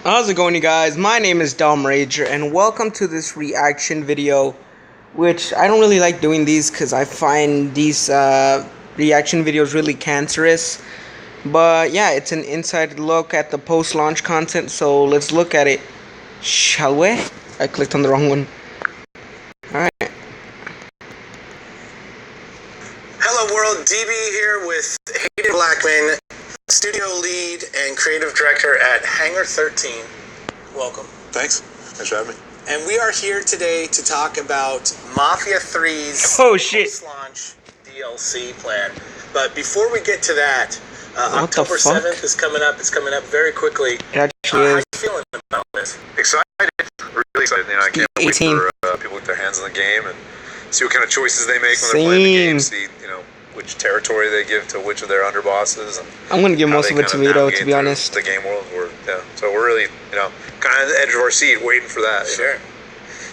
How's it going, you guys? My name is Dom Rager, and welcome to this reaction video, which I don't really like doing these because I find these reaction videos really cancerous. But yeah, it's an inside look at the post-launch content, so let's look at it, shall we? I clicked on the wrong one. Alright. Hello world, DB here with Hayden Blackman, studio lead and creative director at Hangar 13. Welcome. Thanks for having me. And we are here today to talk about Mafia 3's post-launch DLC plan. But before we get to that, October 7th is coming up. It's coming up very quickly. How are you feeling about this? Excited. Really excited. I can't wait for people to get their hands on the game and see what kind of choices they make when they're playing the game. See, which territory they give to which of their underbosses. And I'm gonna give most of it to Vito, to be honest. The game world, so we're really, kind of at the edge of our seat, waiting for that. Sure.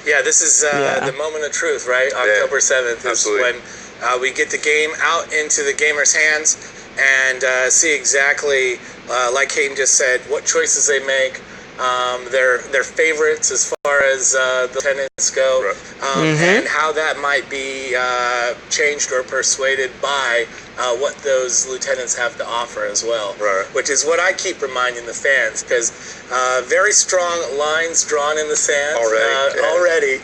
Yeah, this is the moment of truth, right? October 7th is when we get the game out into the gamers' hands and see exactly, like Hayden just said, what choices they make. Their favorites as far as the lieutenants go, and how that might be changed or persuaded by what those lieutenants have to offer as well. Which is what I keep reminding the fans, because very strong lines drawn in the sand already.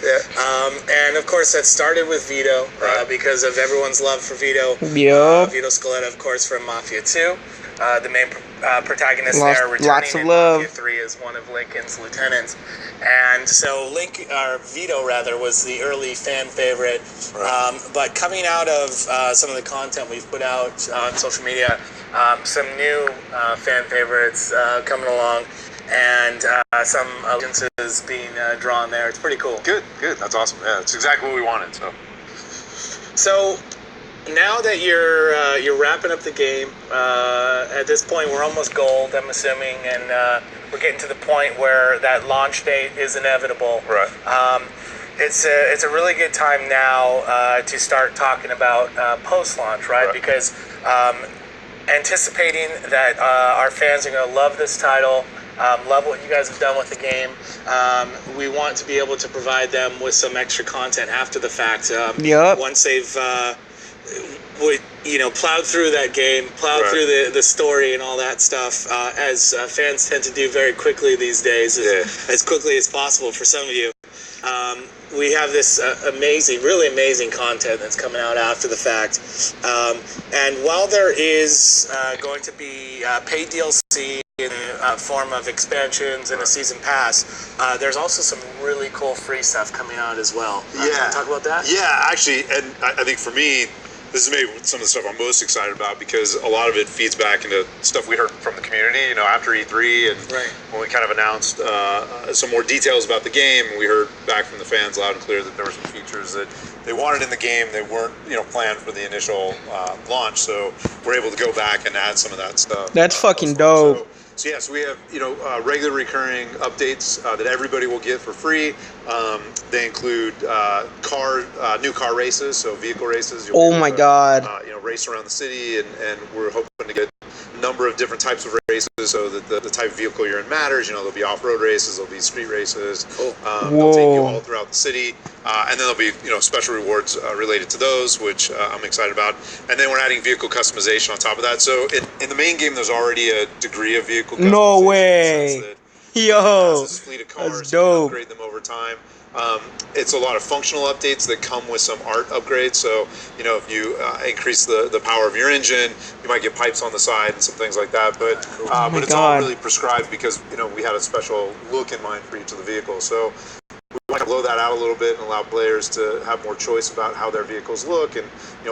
And of course that started with Vito, because of everyone's love for Vito. Vito Scaletta, of course, from Mafia 2. The main protagonist there, returning in Mafia 3 as one of Lincoln's lieutenants. And so Vito rather, was the early fan favorite. But coming out of some of the content we've put out on social media, some new fan favorites coming along, and some allegiances being drawn there. It's pretty cool. Good. That's awesome. Yeah, it's exactly what we wanted. So now that you're wrapping up the game, at this point we're almost gold, I'm assuming, and we're getting to the point where that launch date is inevitable. It's a really good time now to start talking about post-launch, because anticipating that our fans are going to love this title, love what you guys have done with the game. We want to be able to provide them with some extra content after the fact. Once they've plowed through that game, plowed through the story and all that stuff, as fans tend to do very quickly these days, as quickly as possible for some of you. We have this really amazing content that's coming out after the fact. And while there is going to be paid DLC in the form of expansions and a season pass, there's also some really cool free stuff coming out as well. Can you talk about that? Yeah, actually, and I think for me, this is maybe some of the stuff I'm most excited about, because a lot of it feeds back into stuff we heard from the community, after E3, and when we kind of announced some more details about the game, we heard back from the fans loud and clear that there were some features that they wanted in the game. They weren't, planned for the initial launch, so we're able to go back and add some of that stuff. That's fucking dope. So we have regular recurring updates that everybody will get for free. They include new car races, so vehicle races. Oh my god! Race around the city, and we're hoping to get a number of different types of races, so that the type of vehicle you're in matters. There'll be off-road races, there'll be street races. They'll take you all throughout the city, and then there'll be special rewards related to those, which I'm excited about. And then we're adding vehicle customization on top of that. So in the main game, there's already a degree of vehicle customization. No way! Yo, this fleet of cars, that's dope. Upgrade them over time. It's a lot of functional updates that come with some art upgrades. So, if you increase the power of your engine, you might get pipes on the side and some things like that. But it's all really prescribed because, we had a special look in mind for each of the vehicles. So we want to blow that out a little bit and allow players to have more choice about how their vehicles look. And,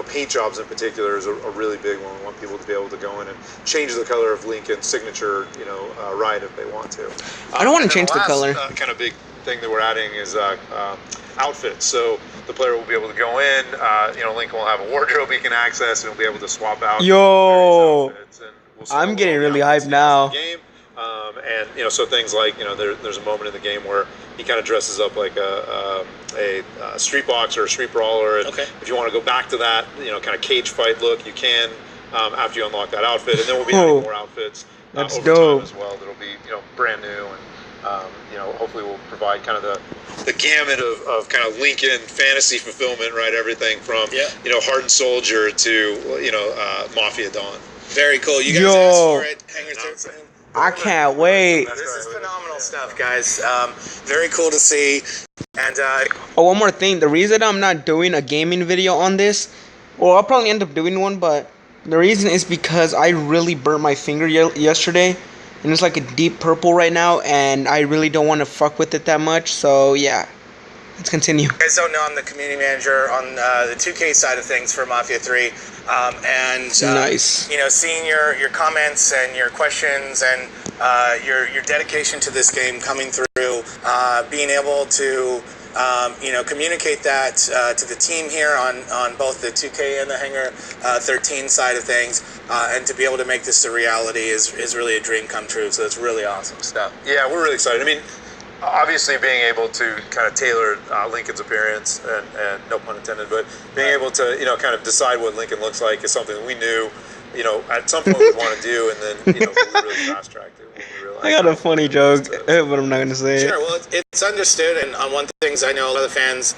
paint jobs in particular is a really big one. We want people to be able to go in and change the color of Lincoln's signature, ride if they want to. I don't want to change the color. Kind of big thing that we're adding is outfits. So the player will be able to go in, Lincoln will have a wardrobe he can access, and he'll be able to swap out outfits. And I'm getting really hyped now. And so things like there's a moment in the game where he kind of dresses up like a street boxer or a street brawler, and if you want to go back to that kind of cage fight look, you can after you unlock that outfit. And then we'll be adding more outfits over time as well that'll be brand new, and hopefully we'll provide kind of the gamut of kind of Lincoln fantasy fulfillment, right? Everything from Hardened Soldier to Mafia Dawn. Very cool. You guys asked for it. Hangar 13. I can't wait. This is phenomenal stuff, guys. Very cool to see. And one more thing. The reason I'm not doing a gaming video on this, well, I'll probably end up doing one, but the reason is because I really burnt my finger yesterday, and it's like a deep purple right now, and I really don't want to fuck with it that much. So yeah, let's continue. You guys don't know, I'm the community manager on the 2K side of things for Mafia 3. Nice. Seeing your comments and your questions and your dedication to this game coming through, being able to communicate that to the team here on both the 2K and the Hangar 13 side of things, and to be able to make this a reality is really a dream come true. So it's really awesome stuff. Yeah, we're really excited. I mean, obviously being able to kind of tailor Lincoln's appearance, and no pun intended, but being able to kind of decide what Lincoln looks like is something that we knew at some point we'd want to do, and then we really fast-tracked it when we realized. I got a funny joke, but I'm not going to say it. Sure, well, it's understood, and on one things I know a lot of the fans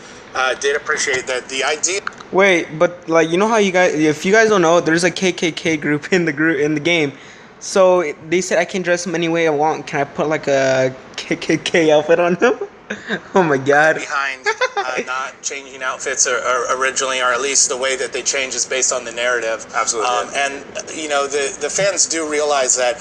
did appreciate that the idea. Wait, but like how you guys, if you guys don't know, there's a KKK group in the game. So they said I can dress them any way I want. Can I put like a KKK outfit on them? Oh my god. Behind not changing outfits originally, or at least the way that they change is based on the narrative. Absolutely. And the fans do realize that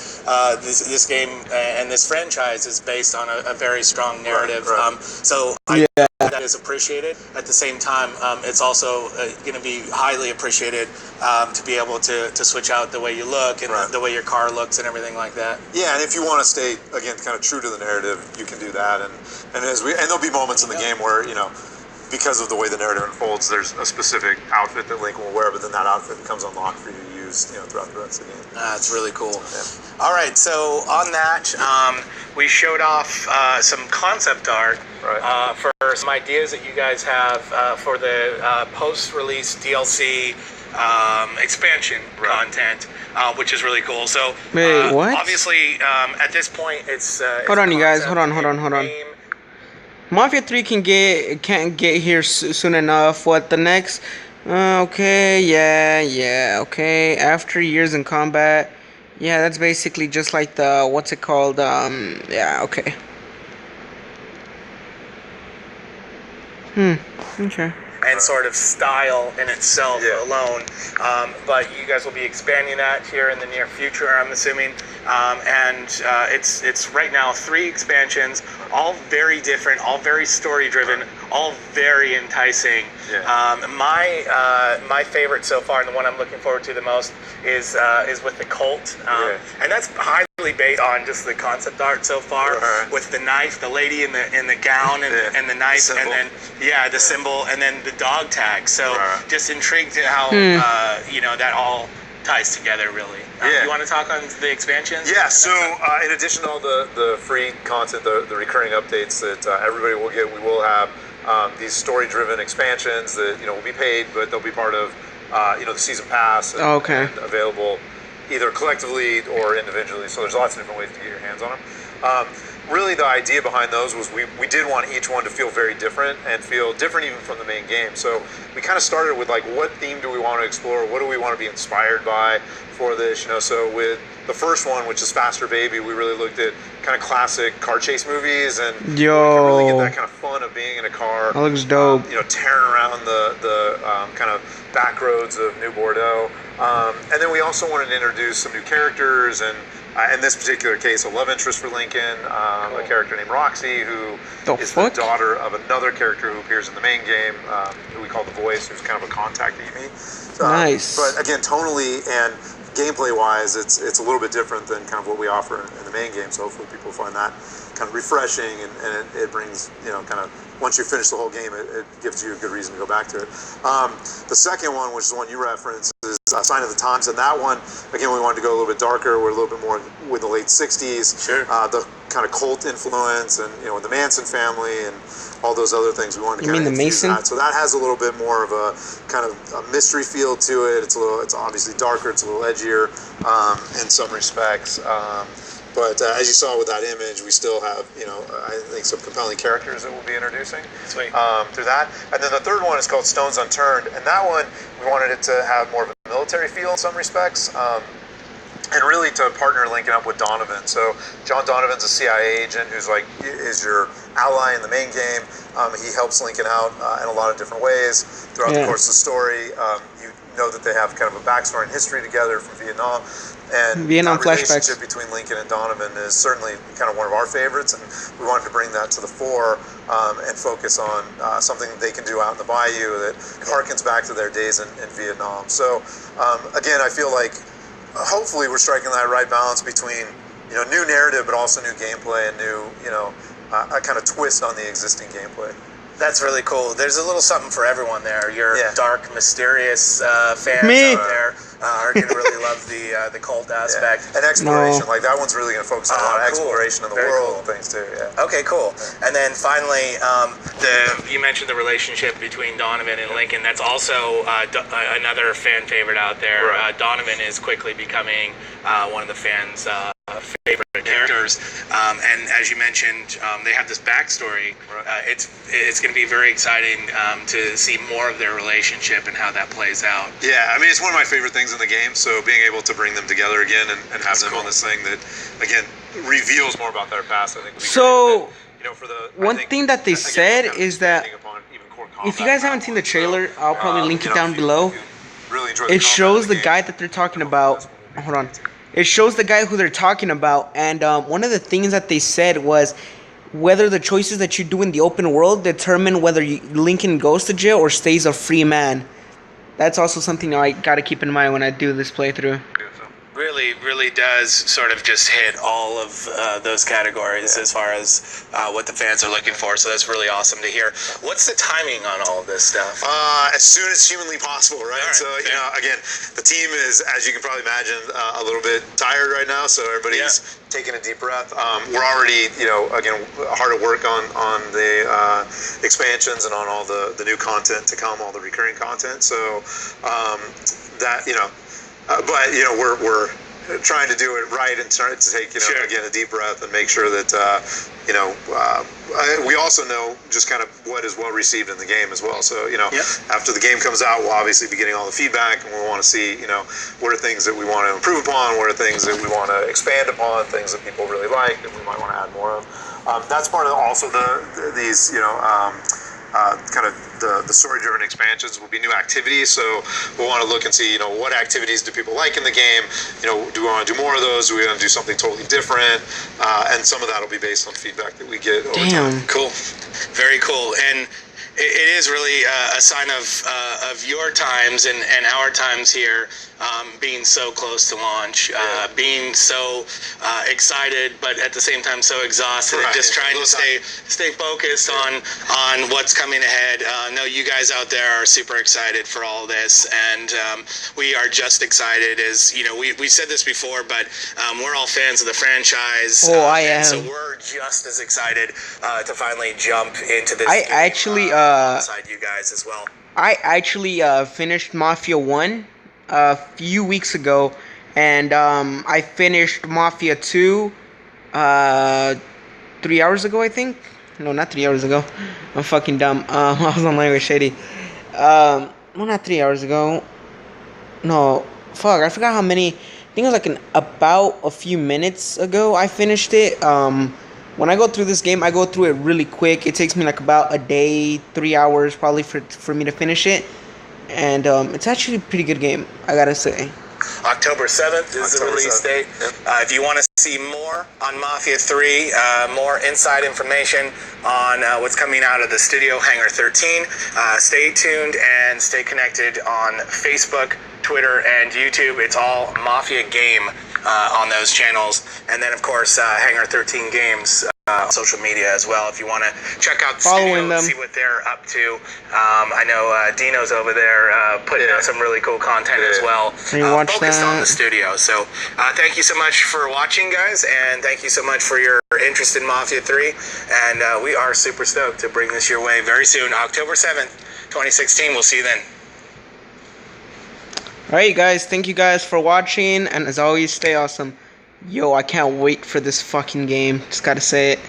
this game and this franchise is based on a very strong narrative. Right. So that is appreciated. At the same time, it's also going to be highly appreciated to be able to switch out the way you look and the way your car looks and everything like that. Yeah, and if you want to stay again kind of true to the narrative, you can do that. And there'll be moments in the game where because of the way the narrative unfolds, there's a specific outfit that Link will wear, but then that outfit becomes unlocked for you to use throughout the rest of the game. That's really cool. Yeah. All right, so on that, we showed off some concept art for some ideas that you guys have for the post-release DLC expansion content, which is really cool. So, wait, what? Obviously, at this point, it's hold on, you guys. Hold on. Mafia 3 can't get here soon enough. What the next? Okay, yeah. Okay, after years in combat. Yeah, that's basically just like the what's it called? Yeah, okay. Okay. And sort of style in itself alone. But you guys will be expanding that here in the near future, I'm assuming. And it's right now 3 expansions, all very different, all very story-driven, all very enticing. Yeah. My favorite so far, and the one I'm looking forward to the most, is with the cult. And that's highly based on just the concept art so far, with the knife, the lady in the gown and the knife, and then the symbol, and then the dog tag. So just intrigued at how that all ties together, really. You want to talk on the expansions? Yeah, so in addition to all the free content, the recurring updates that everybody will get, we will have these story-driven expansions that will be paid, but they'll be part of the season pass and available either collectively or individually. So there's lots of different ways to get your hands on them. Really, the idea behind those was we did want each one to feel very different and feel different even from the main game. So we kind of started with like, what theme do we want to explore? What do we want to be inspired by for this? So with the first one, which is Faster Baby, we really looked at kind of classic car chase movies, and you can really get that kind of fun of being in a car. That looks dope. Tearing around the kind of back roads of New Bordeaux. And then we also wanted to introduce some new characters, and in this particular case, a love interest for Lincoln, a character named Roxy, who is the daughter of another character who appears in the main game, who we call The Voice, who's kind of a contact that you meet. Nice. But again, tonally and gameplay-wise, it's a little bit different than kind of what we offer in the main game, so hopefully people find that kind of refreshing, and it brings, kind of, once you finish the whole game, it gives you a good reason to go back to it. The second one, which is the one you referenced, is Sign of the Times, and that one, again, we wanted to go a little bit darker. We're a little bit more with the late 60s, the kind of cult influence, and with the Manson family and all those other things. We wanted to kind of infuse that. So that has a little bit more of a kind of a mystery feel to it. It's obviously darker. It's a little edgier in some respects. But as you saw with that image, we still have, I think some compelling characters that we'll be introducing through that. And then the third one is called Stones Unturned, and that one we wanted it to have more of a military feel in some respects. And really to partner linking up with Donovan. So John Donovan's a CIA agent who's is your ally in the main game. He helps Lincoln out in a lot of different ways throughout the course of the story. You know that they have kind of a backstory and history together from Vietnam. And Vietnam that flashbacks. relationship between Lincoln and Donovan is certainly kind of one of our favorites, and we wanted to bring that to the fore and focus on something that they can do out in the bayou that harkens back to their days in Vietnam. So again, I feel like hopefully we're striking that right balance between new narrative but also new gameplay and new a kind of twist on the existing gameplay. That's really cool. There's a little something for everyone there. Your dark, mysterious fans out there are going to really love the cult aspect. And exploration. Like that one's really going to focus on a lot of exploration of the world and things too. Okay, cool. And then finally, you mentioned the relationship between Donovan and Lincoln. That's also another fan favorite out there. Right. Donovan is quickly becoming one of the fans' favorite characters, and as you mentioned, they have this backstory. It's going to be very exciting to see more of their relationship and how that plays out. Yeah, I mean, it's one of my favorite things in the game. So being able to bring them together again and have them on this thing that again reveals more about their past, I think. So for the one thing that they said is that if you guys haven't seen the trailer, I'll probably link it down below. It shows the guy that they're talking about. Hold on. It shows the guy who they're talking about, and one of the things that they said was whether the choices that you do in the open world determine whether Lincoln goes to jail or stays a free man. That's also something I gotta keep in mind when I do this playthrough. Really does sort of just hit all of those categories as far as what the fans are looking for. So that's really awesome to hear. What's the timing on all of this stuff? As soon as humanly possible, right? So again, the team is, as you can probably imagine, a little bit tired right now. So everybody's taking a deep breath. We're already, again, hard at work on the expansions and on all the new content to come, all the recurring content. So that but we're trying to do it right and trying to take again a deep breath and make sure that we also know just kind of what is well received in the game as well. So after the game comes out, we'll obviously be getting all the feedback, and we want to see what are things that we want to improve upon, what are things that we want to expand upon, things that people really like that we might want to add more of. That's part of also these kind of the story-driven expansions will be new activities. So we'll want to look and see, what activities do people like in the game? Do we want to do more of those? Do we want to do something totally different? And some of that will be based on feedback that we get over time. Cool. Very cool. And it is really a sign of your times and our times here, being so close to launch, being so excited, but at the same time so exhausted, and just trying to stay focused on what's coming ahead. I know you guys out there are super excited for all this, and we are just excited. As we said this before, but we're all fans of the franchise. I am. So we're just as excited to finally jump into this. I actually alongside you guys as well. I actually finished Mafia 1 a few weeks ago, and I finished Mafia 2 3 hours ago, I think. No, not 3 hours ago. I'm fucking dumb. I was online with Shady. Well, not 3 hours ago. No, fuck, I forgot how many. I think it was about a few minutes ago I finished it. When I go through this game, I go through it really quick. It takes me about a day, 3 hours probably for me to finish it. And it's actually a pretty good game, I gotta say. October 7th is the release date. If you want to see more on Mafia 3, more inside information on what's coming out of the studio, Hangar 13, stay tuned and stay connected on Facebook, Twitter, and YouTube. It's all Mafia Game on those channels. And then, of course, Hangar 13 Games social media as well. If you want to check out the studio and see what they're up to. I know Dino's over there putting out some really cool content as well. Focused on the studio. So thank you so much for watching, guys, and thank you so much for your interest in Mafia 3. And we are super stoked to bring this your way very soon, October 7th, 2016. We'll see you then. Alright, guys, thank you guys for watching, and as always, stay awesome. Yo, I can't wait for this fucking game. Just gotta say it.